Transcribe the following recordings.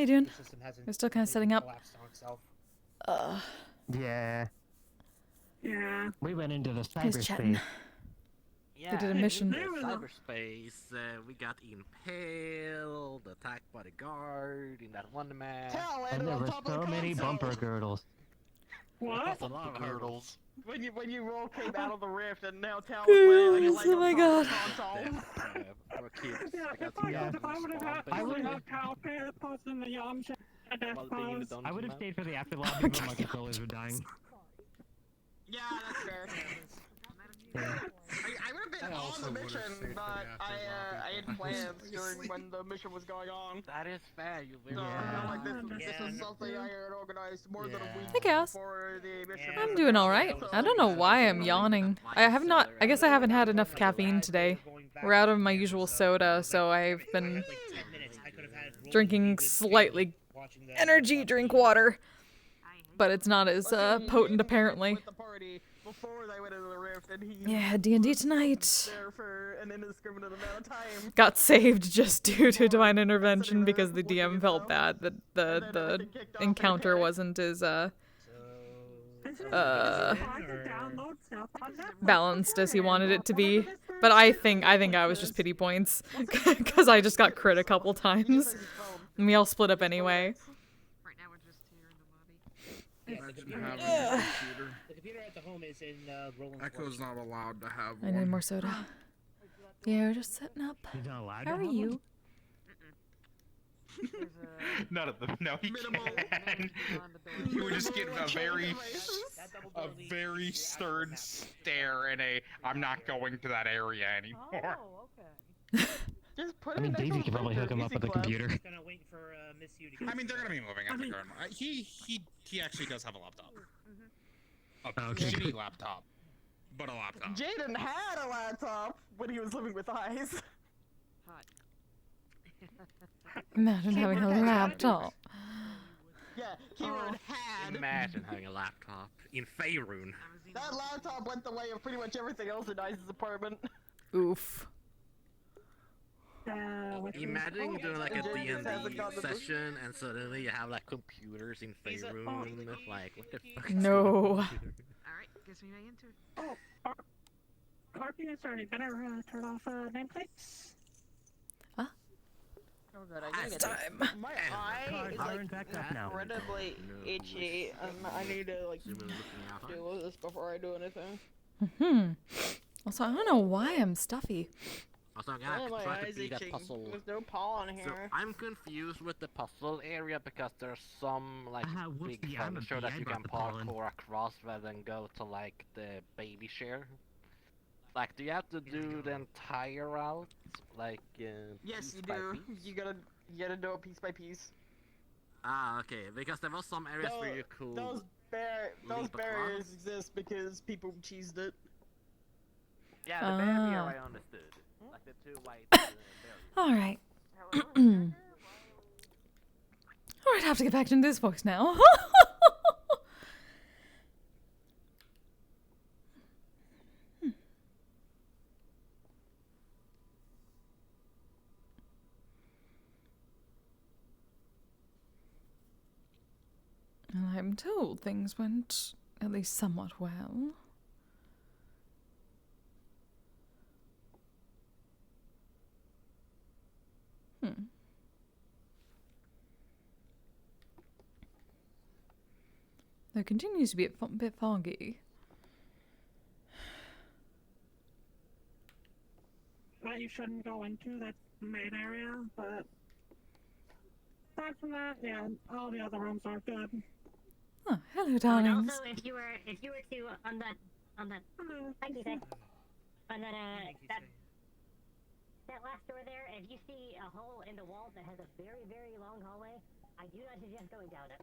you doing? The system hasn't We're still kind of setting up. collapsed on itself. Yeah. Yeah. We went into the He's chatting. cyberspace. Yeah, did a mission. in the cyberspace, we got impaled, attacked by the guard in that one match. And there were so many bumper girdles. What? A lot of hurdles. When you all came out of the rift and now Tal Goose, was playing oh my god. For kids. If I would have had Tal post in the Yam chat, I would have stayed for the after lobby when my controllers were dying. Yeah, that's fair. Yeah. I would have been on the mission, but I had plans during when the mission was going on. That is fair, you So, Yeah. like, this is something I had organized more than a week Hey, Chaos. before the mission. I'm doing alright. I don't know why I'm yawning. I guess I haven't had enough caffeine today. We're out of my usual soda, so I've been drinking slightly energy drink water. But it's not as potent apparently. With the party before they went into the rift, and he Yeah, D&D tonight. there for an indiscriminate amount of time. Got saved just due to divine intervention because the DM felt bad that the encounter wasn't as balanced as he wanted it to be. But I think I was just pity points because I just got crit a couple times, and we all split up anyway. Right now we're just here in the lobby. The computer at the home is in Roland's Echo's not allowed to have I one. need more soda. Yeah, we're just setting up. He's not allowed How to are have you? Not at the no, he can. He would just get a very stern stare and a I'm not going to that area anymore. Oh, okay. Just put I mean, it next Daisy to could probably hook him up with a computer. Just gonna wait for Miss Yu to get I mean, they're gonna be moving at the current. He actually does have a laptop. A Okay. shitty laptop, but a laptop. Jaden had a laptop when he was living with Eyes. Hot. Imagine having a laptop. Yeah, keyword had. Imagine having a laptop in Faerun. That laptop went the way of pretty much everything else in Ice's apartment. Oof. Imagine doing like a Jaden hasn't D&D gotten the book. session and suddenly you have like computers in Faerun. Like, what the fuck? is No. going on here? Alright, guess we may enter. Harpy has already better turn off nameplates. Oh god, I gotta get Time. my eye is Are like in fact up now. incredibly itchy, and I need to like Someone looking out. deal with this before I do anything. Also, I don't know why I'm stuffy. Also, I'm Why gonna are my try to eyes beat that itching? puzzle. There's no pollen So here. I'm confused with the puzzle area because there's some like whoops, big yeah, I'm a furniture that bee, I you brought can the pollen. parkour across rather than go to like the baby share. Like, do you have to do the entire route? Like, Yes, piece you by do. piece? You gotta do it piece by piece. Ah, okay. Because there was some areas where you could. Those leap barriers across. exist because people cheesed it. Yeah, the barrier Ah. I understood. Like the two white barriers. Alright. Alright, I have to get back into this box now. I'm told things went at least somewhat well. There continues to be a bit foggy. That you shouldn't go into that main area, but aside from that, yeah, all the other rooms are good. Oh, hello, And darlings. also, if you were to on that thank you, Kise. On that last door there, if you see a hole in the wall that has a very, very long hallway, I do not suggest going down it.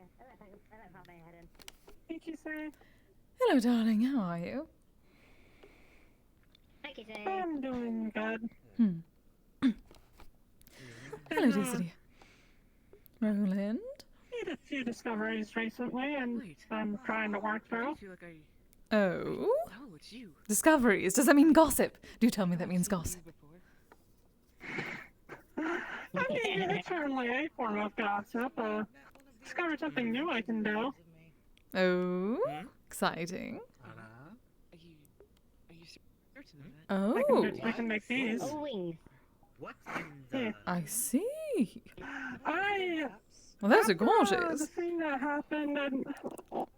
I pop my head in. Hey, Kise. Hello, darling. How are you? Hi, Kise. I'm doing good. Hello, Daisy. Roland? Made a few discoveries recently, and I'm trying to work I through. feel like I. Oh? Oh, it's you. Discoveries. Does that mean gossip? Do tell me that means gossip. I mean, it's certainly a form of gossip. Discovered something new I can do. Oh? Exciting. Are you certain of that? Oh. I can make these. Oh, wings. What Yeah. I see. Well, those are After, gorgeous. the thing that happened, and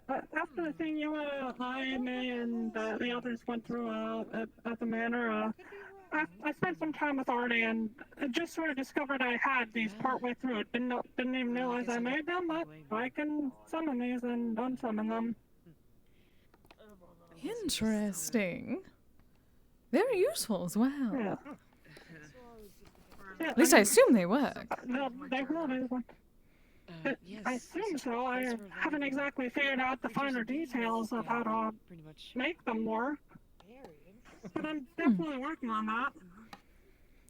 after the thing you, I, me, and the others went through at the manor, I spent some time with Artie and just sort of discovered I had these partway through. Didn't even realize I made them, but I can summon these and unsummon them. Interesting. Very useful as well. Yeah. Yeah, At least I assume they work. They will be. Yes. I assume so. I haven't exactly figured out the finer details of how to Pretty much. make them work. But I'm definitely working on that.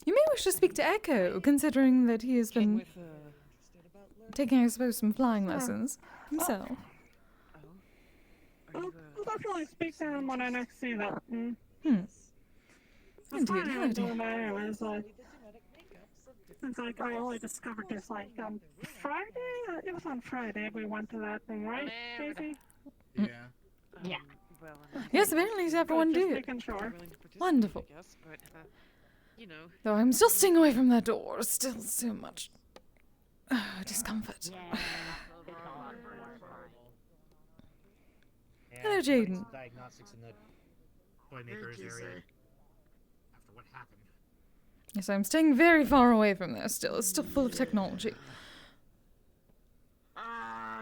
You may wish to speak to Echo, considering that he has been With taking, I suppose, some flying lessons himself. Are you, I'll definitely speak to him when I next see them. It's Indeed, funny how I'm do you- doing that anyways, since I only discovered this Friday? It was on Friday we went to that thing, right, Daisy? Yeah. Yeah. well, Yes, apparently everyone Just did. making sure. willing to participate, Wonderful. I guess, but, you know. Though I'm still staying away from that door. Still so much discomfort. Yeah. Hello, Jaden. Diagnostics in the toy makers area. After what happened. Yes, I'm staying very far away from there still. It's still full of technology.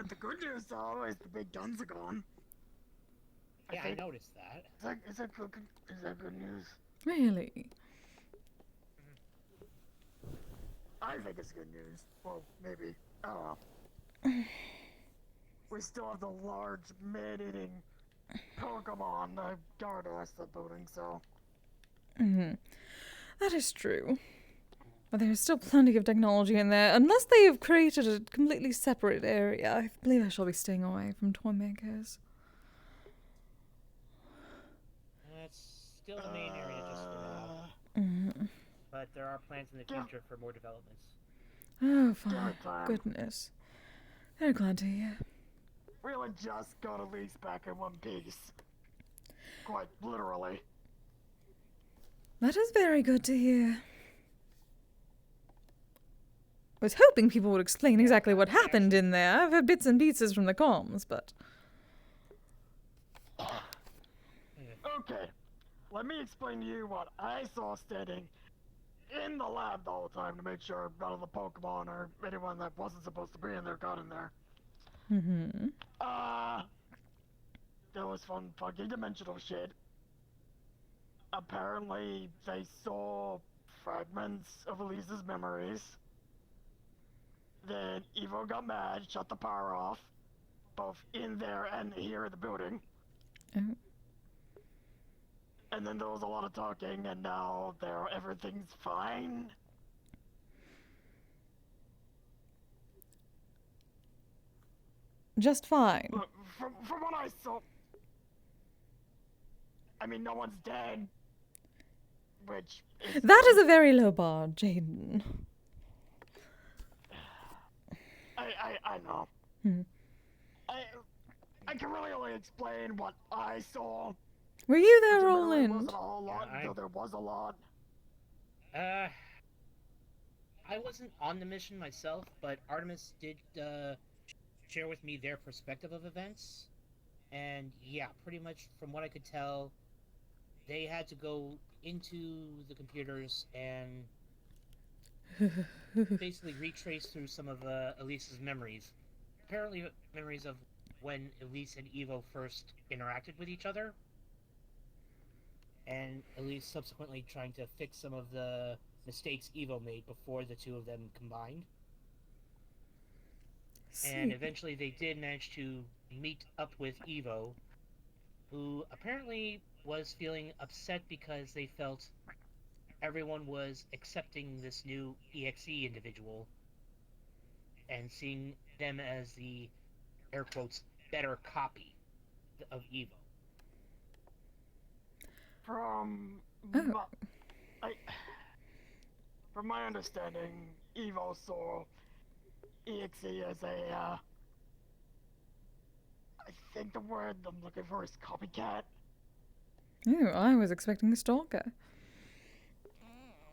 The good news though is the big guns are gone. Yeah, I think- noticed that. Is that good news? Really? I think it's good news. Well, maybe. I don't know. We still have the large man-eating Pokemon guard us the building, so. That is true. But there's still plenty of technology in there. Unless they have created a completely separate area, I believe I shall be staying away from toy makers. That's still the main area just for now. But there are plans in the future for more developments. Oh, fine. Goodness. Very glad to hear. We only just got a lease back in one piece. Quite literally. That is very good to hear. I was hoping people would explain exactly what happened in there. I've heard bits and pieces from the comms, but... Okay, let me explain to you what I saw standing in the lab the whole time to make sure none of the Pokemon or anyone that wasn't supposed to be in there got in there. There was fun fucking dimensional shit. Apparently, they saw fragments of Elise's memories. Then Evo got mad, shut the power off, both in there and here in the building. Oh. And then there was a lot of talking, and now everything's fine. Just fine. Look, from what I saw, I mean, no one's dead. Which is That is a very low bar, Jaden. I know. I can really only explain what I saw. Were you there, There really Roland? wasn't a whole lot, Yeah, though there was a lot. I wasn't on the mission myself, but Artemis did share with me their perspective of events. And yeah, pretty much from what I could tell, they had to go into the computers and basically retrace through some of Elise's memories. Apparently memories of when Elise and Evo first interacted with each other. And Elise subsequently trying to fix some of the mistakes Evo made before the two of them combined. And see. eventually they did manage to meet up with Evo, who apparently was feeling upset because they felt everyone was accepting this new EXE individual and seeing them as the, air quotes, better copy of Evo. From Oh. from my understanding, Evo saw EXE as a I think the word I'm looking for is copycat. Ooh, I was expecting a stalker.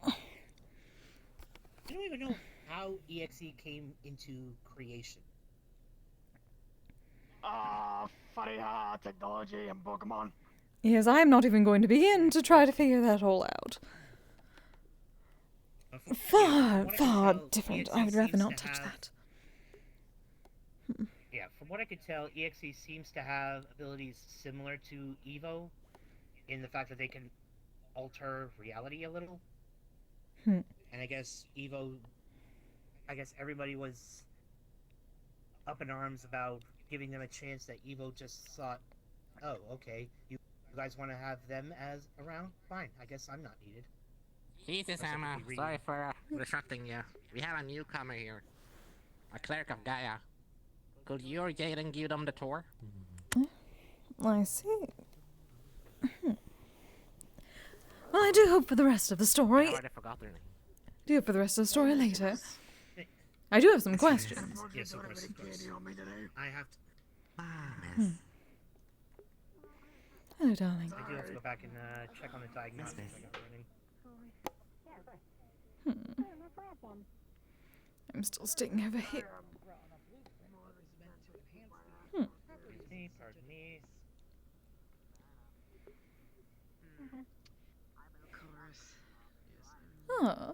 I don't even know how EXE came into creation. Funny technology and Pokemon. Yes, I'm not even going to begin to try to figure that all out. Far, far different. I would rather not touch that. Yeah, from what I could tell, EXE seems to have abilities similar to Evo in the fact that they can alter reality a little. And I guess everybody was up in arms about giving them a chance that Evo just thought, oh, okay, you guys want to have them as around? Fine, I guess I'm not needed. Jesus, Emma. Sorry for disrupting you. We have a newcomer here. A cleric of Gaia. Could you or Jaden give them the tour? I see. Well, I do hope for the rest of the story. I already forgot their name. Do hope for the rest of the story later. I do have some questions. Yes, of course. I have to. Hello, darling. I do have to go back and check on the diagnostics I got running. No problem. I'm still sticking over here. Pardon me. Ah,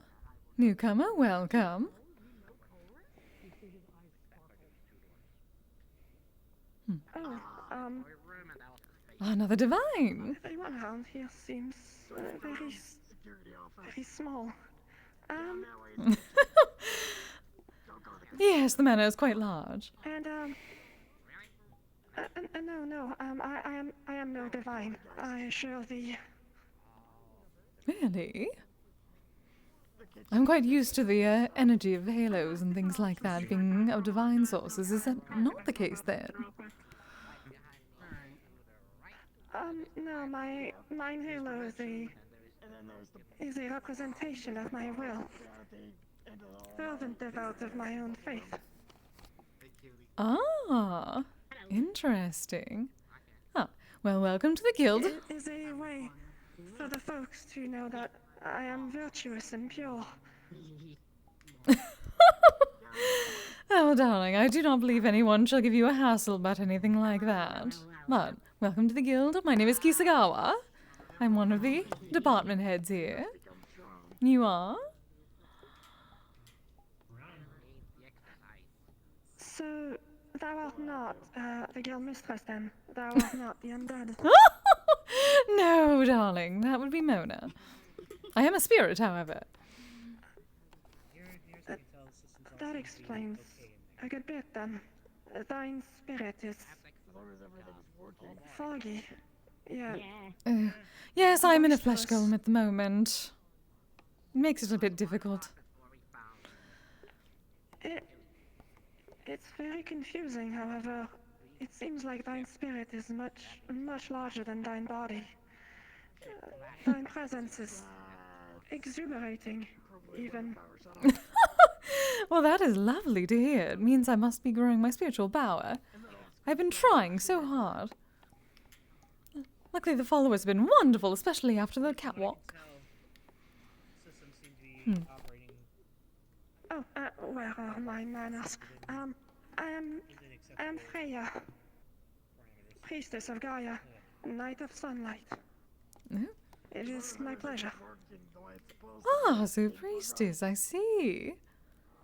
newcomer, welcome. Oh, Another divine. everyone around here seems very small. Yes, the manor is quite large. And no, I am no divine. I share the. Really? I'm quite used to the energy of halos and things like that being of divine sources. Is that not the case then? No, mine halo is a representation of my will. Fervent devout of my own faith. Ah, interesting. Ah, well, welcome to the guild. It is a way for the folks to know that I am virtuous and pure. Oh, darling, I do not believe anyone shall give you a hassle about anything like that. But, welcome to the guild. My name is Kisagawa. I'm one of the department heads here. You are? So, thou art not the guild mistress then? Thou art not the undead? No, darling, that would be Mona. I am a spirit, however. That explains a good bit then. Thine spirit is foggy. Yeah. Yes, I'm in a flesh golem at the moment. It makes it a bit difficult. It's very confusing, however. It seems like thine spirit is much larger than thine body. Thine presence is exuberating, even. Well, that is lovely to hear. It means I must be growing my spiritual power. I've been trying so hard. Luckily, the followers have been wonderful, especially after the catwalk. Systems seem to be operating. Oh, where are my manners? I am Freya, priestess of Gaia, knight of sunlight. It is my pleasure. Ah, so priestess, I see.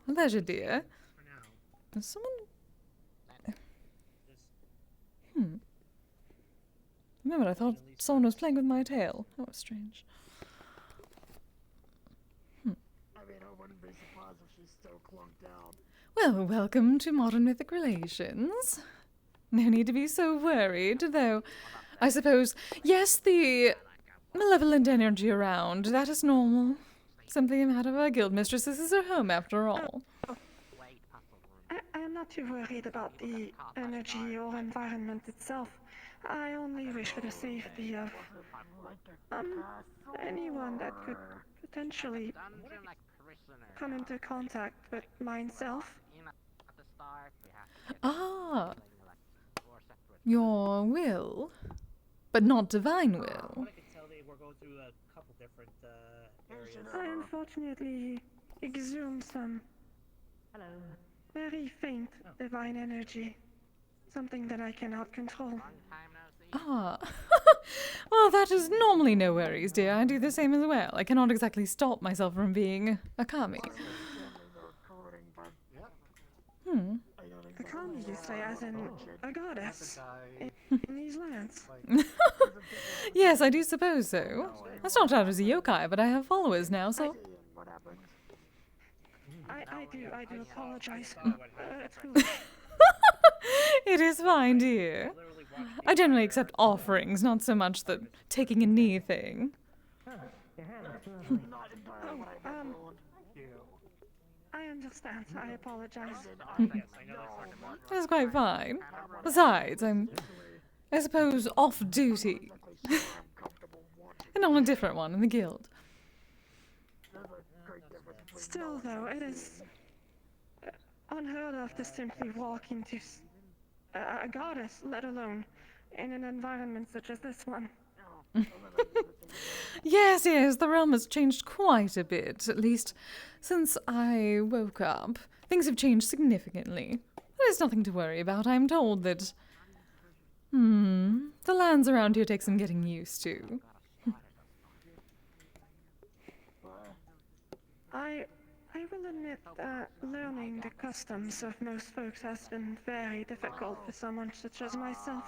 A pleasure, dear. There's someone... Remember, I thought someone was playing with my tail. That was strange. I mean, I wouldn't be surprised if she's still clunked out. Well, welcome to Modern Mythic Relations. No need to be so worried, though. I suppose, yes, the malevolent energy around, that is normal. Simply a matter of our guild mistress. This is her home, after all. I am not too worried about the energy or environment itself. I only wish for the safety of anyone that could potentially come into contact with myself. Ah, your will, but not divine will. What I could tell, they were going through a couple different areas. I unfortunately exhumed some very faint divine energy. Something that I cannot control. Ah, well, that is normally no worries, dear. I do the same as well. I cannot exactly stop myself from being a kami. A kami, you say, as in a goddess in these lands. Yes, I do suppose so. I started out as a yokai, but I have followers now, so... I do apologize. It's foolish. It is fine, dear. I generally accept offerings, not so much the taking a knee thing. I understand. I apologize. That's quite fine. Besides, I suppose, off duty. And on a different one in the guild. Still, though, it is unheard of to simply walk into a goddess, let alone in an environment such as this one. Yes, the realm has changed quite a bit, at least since I woke up. Things have changed significantly. There's nothing to worry about. I'm told that... the lands around here take some getting used to. I will admit that learning the customs of most folks has been very difficult for someone such as myself.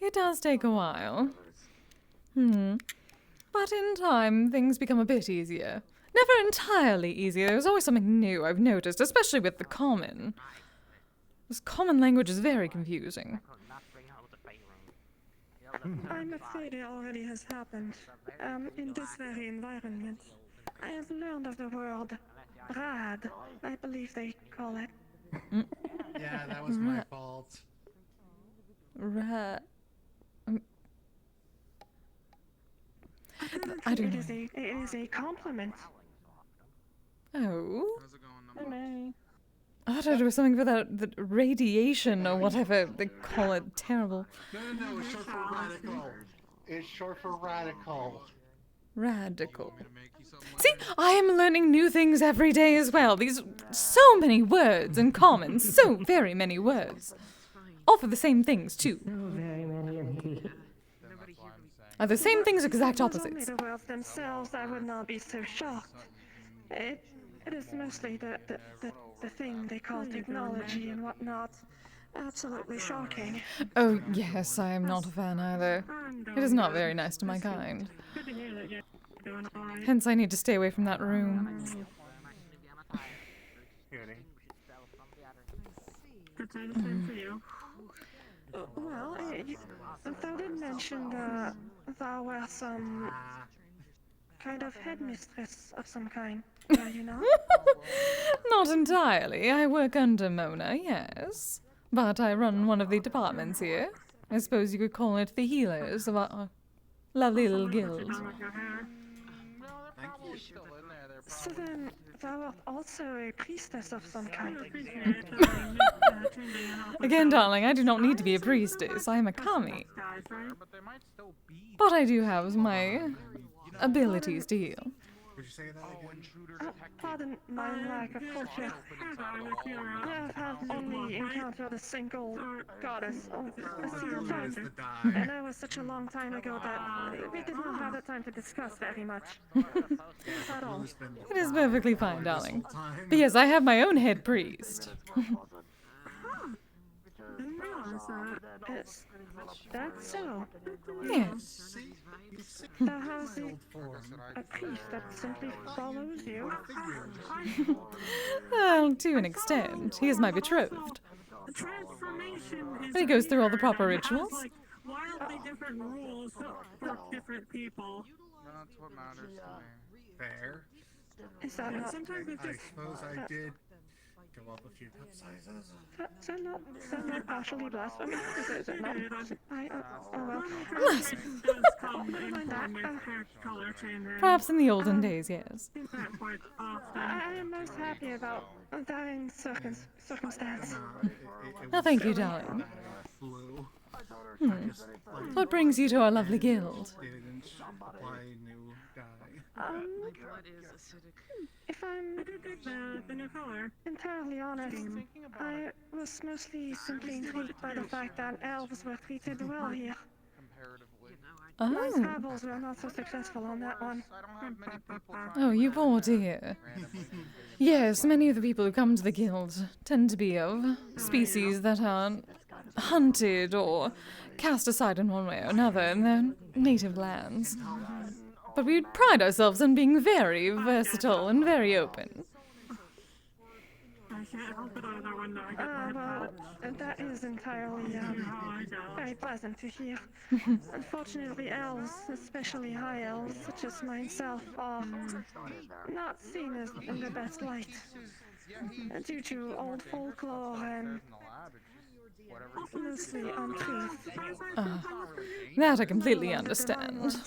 It does take a while. But in time, things become a bit easier. Never entirely easier. There's always something new, I've noticed, especially with the common. This common language is very confusing. I'm afraid it already has happened. In this very environment. I have learned of the word rad, I believe they call it. Yeah, that was my fault. I don't know. It is a compliment. Oh? How's it going, number? Hello. I thought it was something for that radiation or whatever they call it. Terrible. No, it's short for radical. It's short for radical. Radical. See, I am learning new things every day as well. These so many words in common, so very many words. All for the same things, too. Very many indeed. Are the same things exact If it was opposites? only the words themselves, I would not be so shocked. It is mostly the thing they call technology and whatnot. Absolutely shocking. Oh, yes, I am not a fan either. It is not very nice to my kind. Good to hear that you're doing all right. Hence, I need to stay away from that room. Could say the same for you. Well, thou did mention that thou were some kind of headmistress of some kind, were you not? Not entirely. I work under Mona, yes. But I run one of the departments here. I suppose you could call it the healers of our lovely little guild. So then, thou art also a priestess of some kind. Again, darling, I do not need to be a priestess. I am a kami. But I do have my abilities to heal. Would you say that again? Pardon my lack of culture. I have only encountered a single goddess a single time. And that was such a long time ago that we did not have the time to discuss very much. At all. It is perfectly fine, darling. But yes, I have my own head priest. Is that so? Yes. Thou hast a priest that simply follows you? Well, to an extent. He is my betrothed. The transformation is But he goes through all the proper weird and has, rituals. like, wildly different rules for different people. That's what matters to me. Fair. Is that not? Sometimes it's I just. suppose I did go up a few cup sizes. Is that not partially blasphemy? Is it not? Oh well. Blasphemy. Does come in form with hair color changing. Perhaps in the olden days, yes. Quite often. I am most happy about that in circumstance. Oh, thank you, darling. Flu. What brings you to our lovely guild? Didn't buy new dye. Blood is acidic. If I'm the new color entirely honest, I was mostly simply intrigued by the fact that elves were treated well here. My Oh. travels were not so successful on that one. Oh, you poor dear. Yes, many of the people who come to the guild tend to be of species that are hunted or cast aside in one way or another in their native lands. But we pride ourselves on being very versatile and very open. I can't help it either when I get well, that is entirely very pleasant to hear. Unfortunately, elves, especially high elves, such as myself, are not seen as in the best light due to old folklore and mostly untruth. That I completely understand.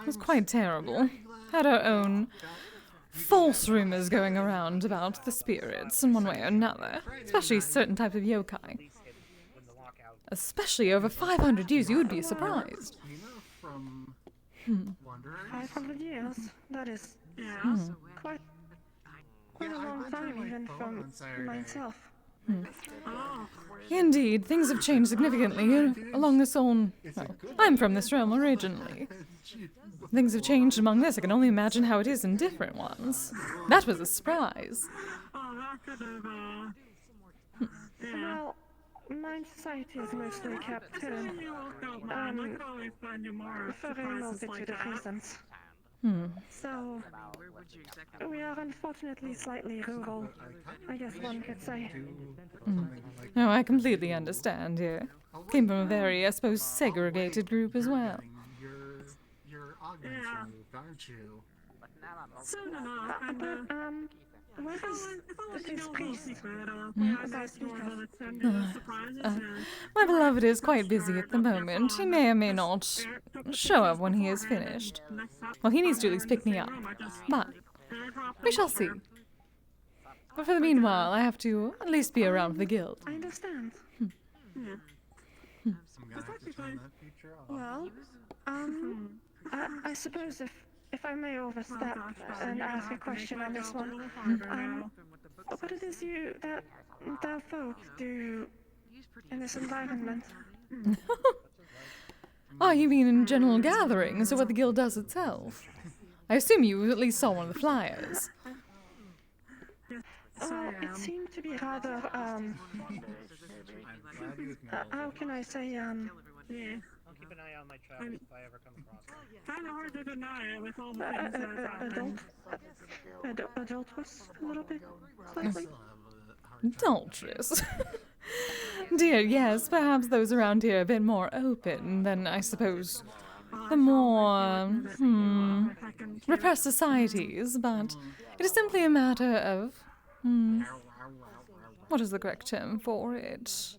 It's quite terrible. Had our own false rumors going around about the spirits in one way or another, especially certain types of yokai. Especially over 500 years, you would be surprised. 500 years? That is quite a long time even from myself. Indeed, things have changed significantly along this own... Well, I'm from this realm originally. Things have changed among this. I can only imagine how it is in different ones. That was a surprise. Well, my society is mostly kept hidden for a multitude of reasons. So, we are unfortunately slightly rural, I guess one could say. No, I completely understand, yeah. Came from a very, I suppose, segregated group as well. You're augmenting, aren't you? What is this priest? My beloved is quite busy at the moment. He may or may not show up when he is finished. Well, he needs to at least pick me up. But we shall see. But for the meanwhile, I have to at least be around for the guild. I understand. Well, I suppose if I may overstep and ask a question on this one, what it is that folk do in this environment? Oh, you mean in general gatherings, or what the guild does itself? I assume you at least saw one of the flyers. It seemed to be rather, how can I say, Yeah. I'll keep an eye on my travels if I ever come across it. kind of hard to deny it with all the things adulterous, a little bit, slightly. Adulterous. Dear, yes, perhaps those around here are a bit more open than, I suppose, the more, repressed societies, but it is simply a matter of, what is the correct term for it?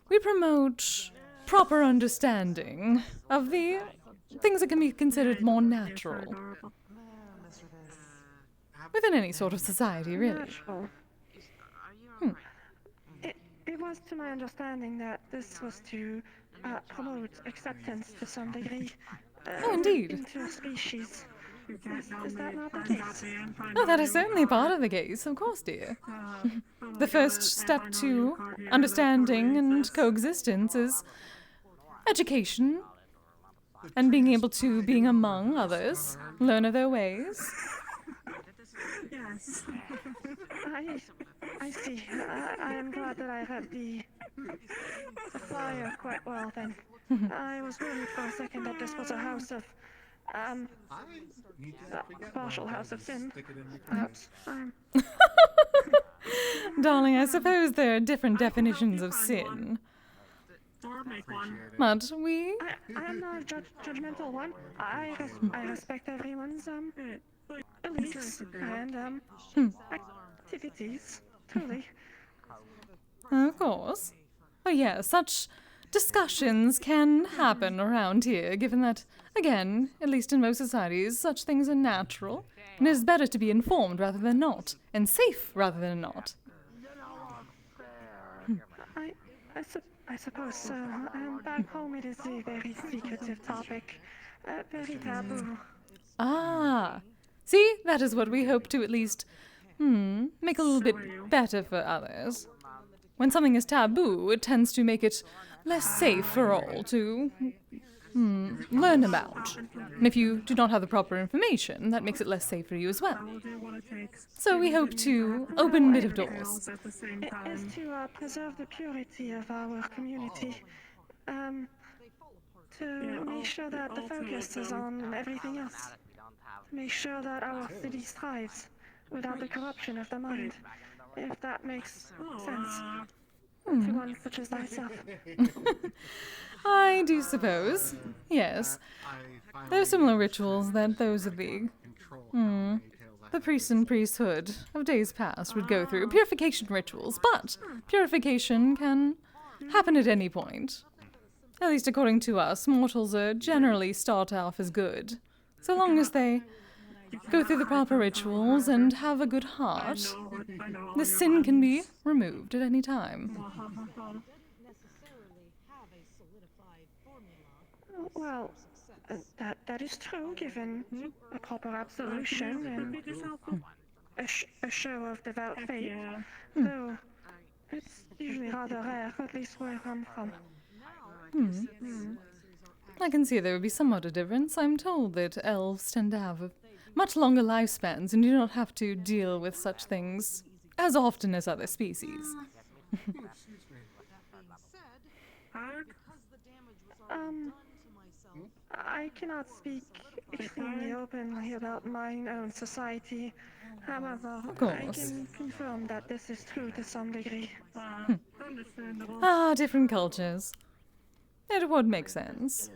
We promote proper understanding of the things that can be considered more natural. Within any sort of society, really. It was to my understanding that this was to promote acceptance to some degree. Oh, indeed. Into a species. Is that not the case? Oh, that is certainly part of the case, of course, dear. The first step to understanding and coexistence is education and being able to, being among others, learn of their ways. Yes. I see. I am glad that I had the flyer quite well then. I was worried for a second that this was a house of, partial house of sin. Perhaps. Darling, I suppose there are different definitions of sin. Or make one. But we... I am not a judgmental one. I respect everyone's beliefs and activities. Truly. Of course. Oh yeah, such discussions can happen around here, given that, again, at least in most societies, such things are natural, and it is better to be informed rather than not, and safe rather than not. I suppose so. Back home it is a very secretive topic. Very taboo. Ah, see, that is what we hope to at least, make a little bit better for others. When something is taboo, it tends to make it less safe for all to, learn about. And if you do not have the proper information, that makes it less safe for you as well. So we hope to open a bit of doors. It is to preserve the purity of our community. To make sure that the focus is on everything else. To make sure that our city thrives without the corruption of the mind. If that makes sense. To one such as thyself. I do suppose. Yes. There are similar rituals that those of the priest and priesthood of days past would go through. Purification rituals, but purification can happen at any point. At least according to us, mortals are generally start off as good. So long as they go through the proper rituals and have a good heart, the sin can be removed at any time. Well, that is true, given a proper absolution and a show of devout faith. Though it's usually rather rare, at least where I'm from. I can see there would be somewhat a difference. I'm told that elves tend to have much longer lifespans and do not have to deal with such things as often as other species. I cannot speak extremely openly about my own society. However, I can confirm that this is true to some degree. Different cultures. It would make sense.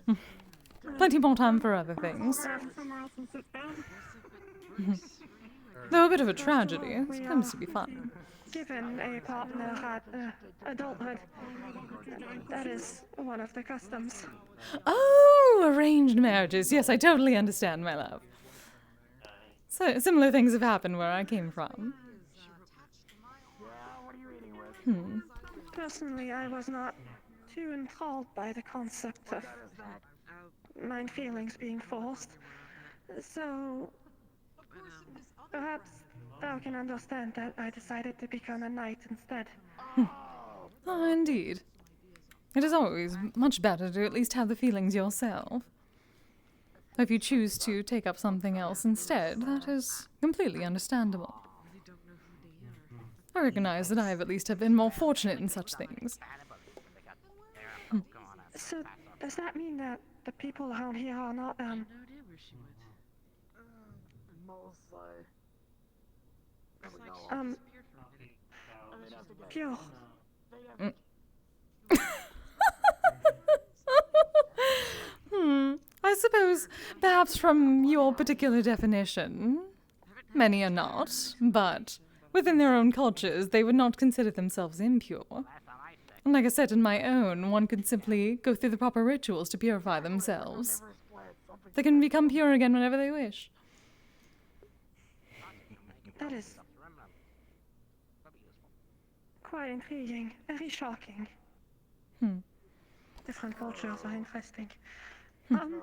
Plenty more time for other things. Though a bit of a tragedy, it comes to be fun. Given a partner at adulthood, that is one of the customs. Oh, arranged marriages. Yes, I totally understand, my love. So, similar things have happened where I came from. Personally, I was not too enthralled by the concept of my feelings being forced. So, perhaps thou can understand that I decided to become a knight instead. Oh, indeed. It is always much better to at least have the feelings yourself. If you choose to take up something else instead, that is completely understandable. I recognize that I have at least have been more fortunate in such things. So, does that mean that the people around here are not, pure? I suppose, perhaps from your particular definition, many are not, but within their own cultures, they would not consider themselves impure. And like I said, in my own, one could simply go through the proper rituals to purify themselves. They can become pure again whenever they wish. That is quite intriguing, very shocking. Different cultures are interesting. And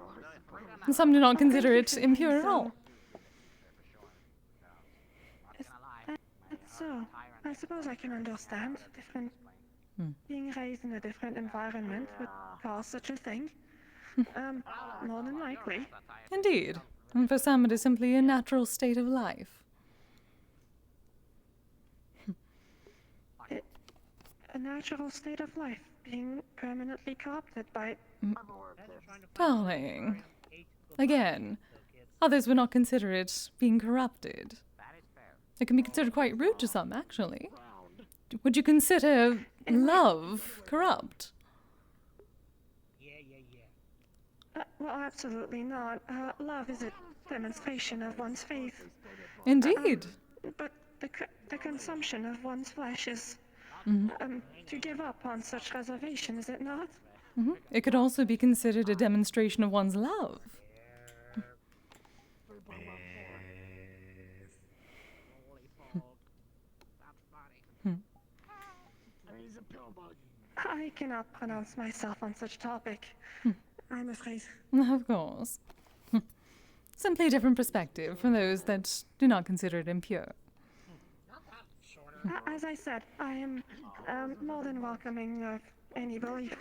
some do not consider it impure at all. So, I suppose I can understand different. Being raised in a different environment would cause such a thing. More than likely. Indeed. And for some, it is simply a natural state of life. natural state of life being permanently corrupted by... Darling. Again, others would not consider it being corrupted. It can be considered quite rude to some, actually. Would you consider love corrupt? Well, absolutely not. Love is a demonstration of one's faith. Indeed. But the consumption of one's flesh is to give up on such reservation, is it not? It could also be considered a demonstration of one's love. I cannot pronounce myself on such topic. I'm afraid. Of course. Simply a different perspective from those that do not consider it impure. As I said, I am more than welcoming of any belief.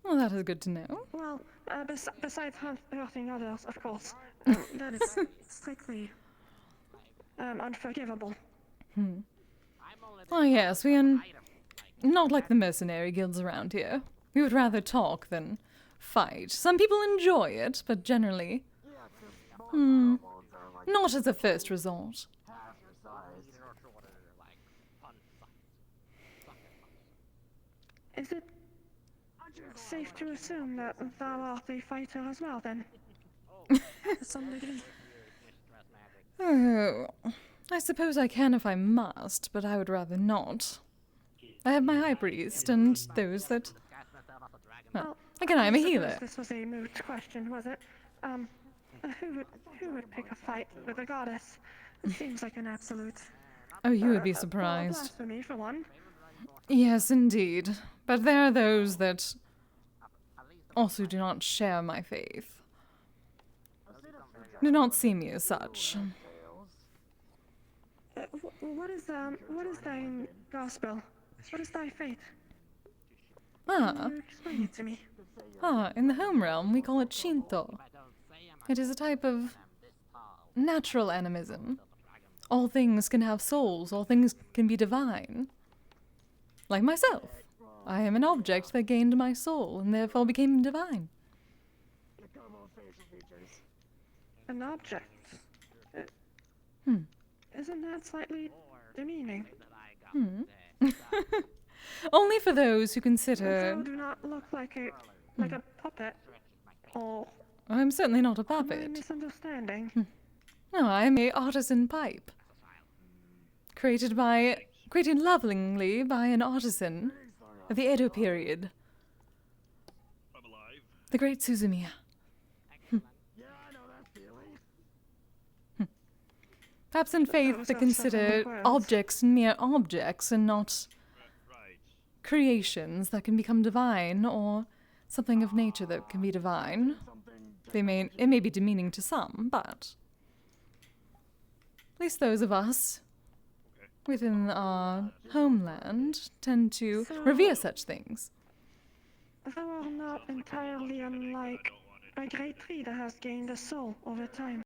Well, that is good to know. Well, besides hurting others, of course, that is strictly unforgivable. Oh yes, we are not like the mercenary guilds around here. We would rather talk than fight. Some people enjoy it, but generally, not as a first resort. Is it safe to assume that thou art a fighter as well, then? To some degree. Oh, I suppose I can if I must, but I would rather not. I have my high priest and those that... Well, again, I'm a healer. This was a moot question, was it? Who would pick a fight with a goddess? It seems like an absolute... Oh, you would be surprised. Blasphemy, for one. Yes, indeed. But there are those that also do not share my faith. Do not see me as such. What is thine gospel? What is thy faith? Ah. Can you explain it to me? In the home realm, we call it Shinto. It is a type of natural animism. All things can have souls, all things can be divine. Like myself. I am an object that gained my soul and therefore became divine. An object? Isn't that slightly demeaning? Only for those who consider... Thou do not look like a puppet. Or... I'm certainly not a Am I puppet. misunderstanding? No, I am a artisan pipe. Created lovingly by an artisan of the Edo period. The great Suzumiya. Perhaps in faith they consider objects mere objects and not creations that can become divine or something of nature that can be divine. It may be demeaning to some, but at least those of us within our homeland tend to revere such things. Thou art not entirely unlike a great tree that has gained a soul over time.